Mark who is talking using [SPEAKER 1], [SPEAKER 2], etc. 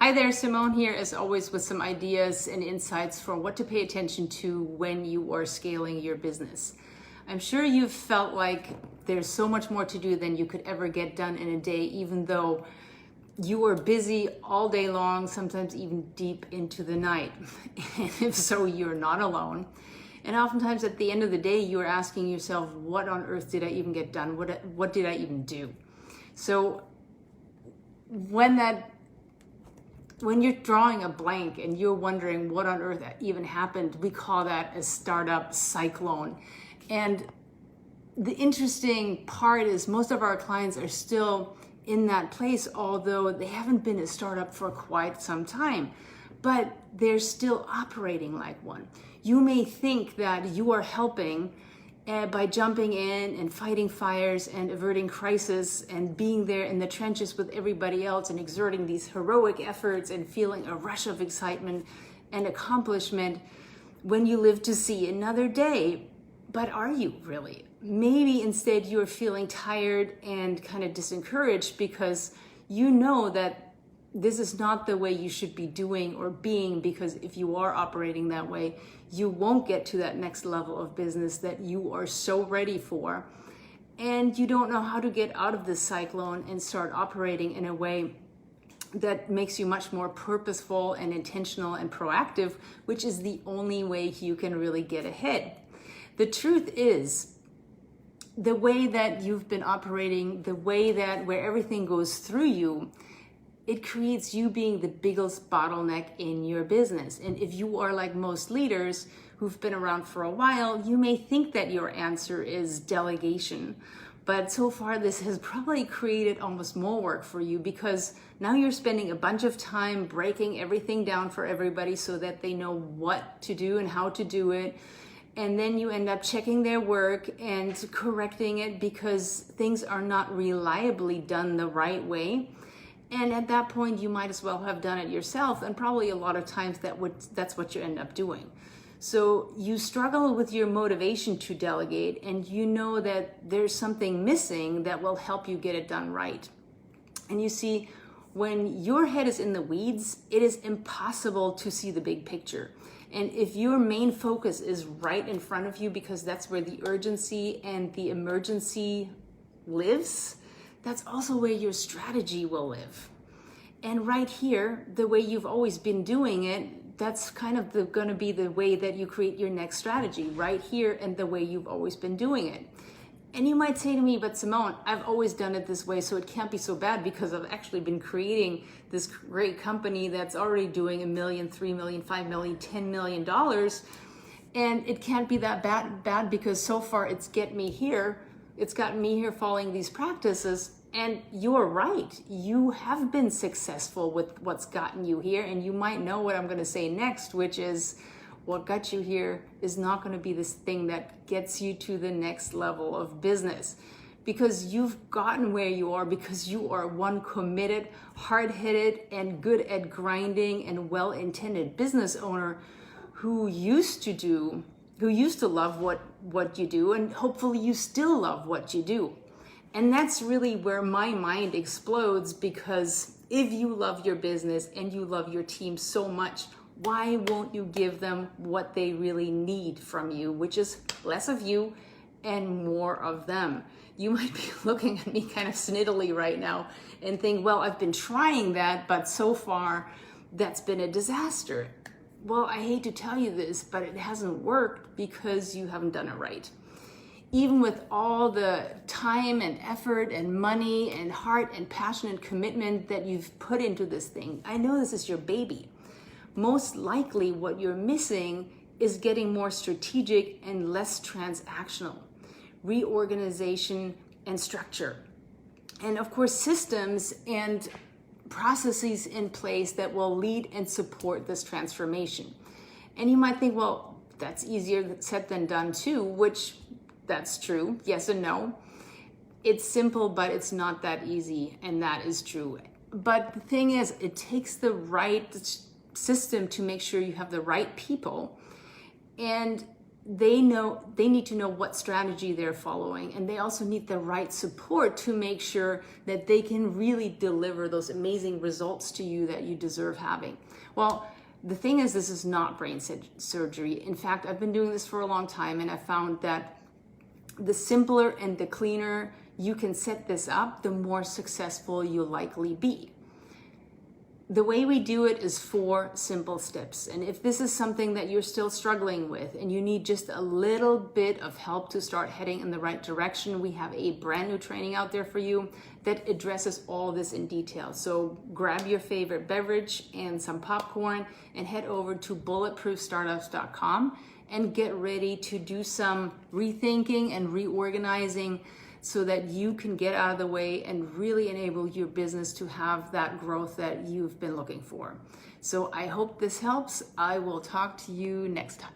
[SPEAKER 1] Hi there, Simone here as always with some ideas and insights for what to pay attention to when you are scaling your business. I'm sure you've felt like there's so much more to do than you could ever get done in a day, even though you are busy all day long, sometimes even deep into the night. And if so, you're not alone. And oftentimes at the end of the day, you're asking yourself, what on earth did I even get done? What did I even do? So when you're drawing a blank and you're wondering what on earth even happened, we call that a startup cyclone. And the interesting part is most of our clients are still in that place, although they haven't been a startup for quite some time, but they're still operating like one. You may think that you are helping by jumping in and fighting fires and averting crisis and being there in the trenches with everybody else and exerting these heroic efforts and feeling a rush of excitement and accomplishment when you live to see another day. But are you really? Maybe instead you're feeling tired and kind of disencouraged because you know that this is not the way you should be doing or being, because if you are operating that way, you won't get to that next level of business that you are so ready for. And you don't know how to get out of this cyclone and start operating in a way that makes you much more purposeful and intentional and proactive, which is the only way you can really get ahead. The truth is, the way that you've been operating, the way that where everything goes through you, it creates you being the biggest bottleneck in your business. And if you are like most leaders who've been around for a while, you may think that your answer is delegation. But so far, this has probably created almost more work for you, because now you're spending a bunch of time breaking everything down for everybody so that they know what to do and how to do it. And then you end up checking their work and correcting it because things are not reliably done the right way. And at that point, you might as well have done it yourself. And probably a lot of times that's what you end up doing. So you struggle with your motivation to delegate, and you know that there's something missing that will help you get it done right. And you see, when your head is in the weeds, it is impossible to see the big picture. And if your main focus is right in front of you, because that's where the urgency and the emergency lives, that's also where your strategy will live. And right here, the way you've always been doing it, that's kind of going to be the way that you create your next strategy, right here, and the way you've always been doing it. And you might say to me, but Simone, I've always done it this way, so it can't be so bad because I've actually been creating this great company that's already doing $1 million, $3 million, $5 million, $10 million. And it can't be that bad because so far it's got me here following these practices. And you're right, you have been successful with what's gotten you here. And you might know what I'm going to say next, which is what got you here is not going to be this thing that gets you to the next level of business, because you've gotten where you are because you are one committed, hard-headed, and good at grinding and well-intended business owner who used to love what you do, and hopefully you still love what you do. And that's really where my mind explodes, because if you love your business and you love your team so much, why won't you give them what they really need from you, which is less of you and more of them? You might be looking at me kind of snittily right now and think, well, I've been trying that, but so far that's been a disaster. Well, I hate to tell you this, but it hasn't worked because you haven't done it right. Even with all the time and effort and money and heart and passion and commitment that you've put into this thing, I know this is your baby. Most likely what you're missing is getting more strategic and less transactional, reorganization and structure. And of course, systems and processes in place that will lead and support this transformation. And you might think, well, that's easier said than done too, which that's true. Yes and no. It's simple, but it's not that easy, and that is true. But the thing is, it takes the right system to make sure you have the right people. And they need to know what strategy they're following, and they also need the right support to make sure that they can really deliver those amazing results to you that you deserve having. Well, the thing is, this is not brain surgery. In fact, I've been doing this for a long time, and I found that the simpler and the cleaner you can set this up, the more successful you'll likely be. The way we do it is 4 simple steps. And if this is something that you're still struggling with and you need just a little bit of help to start heading in the right direction, we have a brand new training out there for you that addresses all this in detail. So grab your favorite beverage and some popcorn and head over to bulletproofstartups.com and get ready to do some rethinking and reorganizing so that you can get out of the way and really enable your business to have that growth that you've been looking for. So I hope this helps. I will talk to you next time.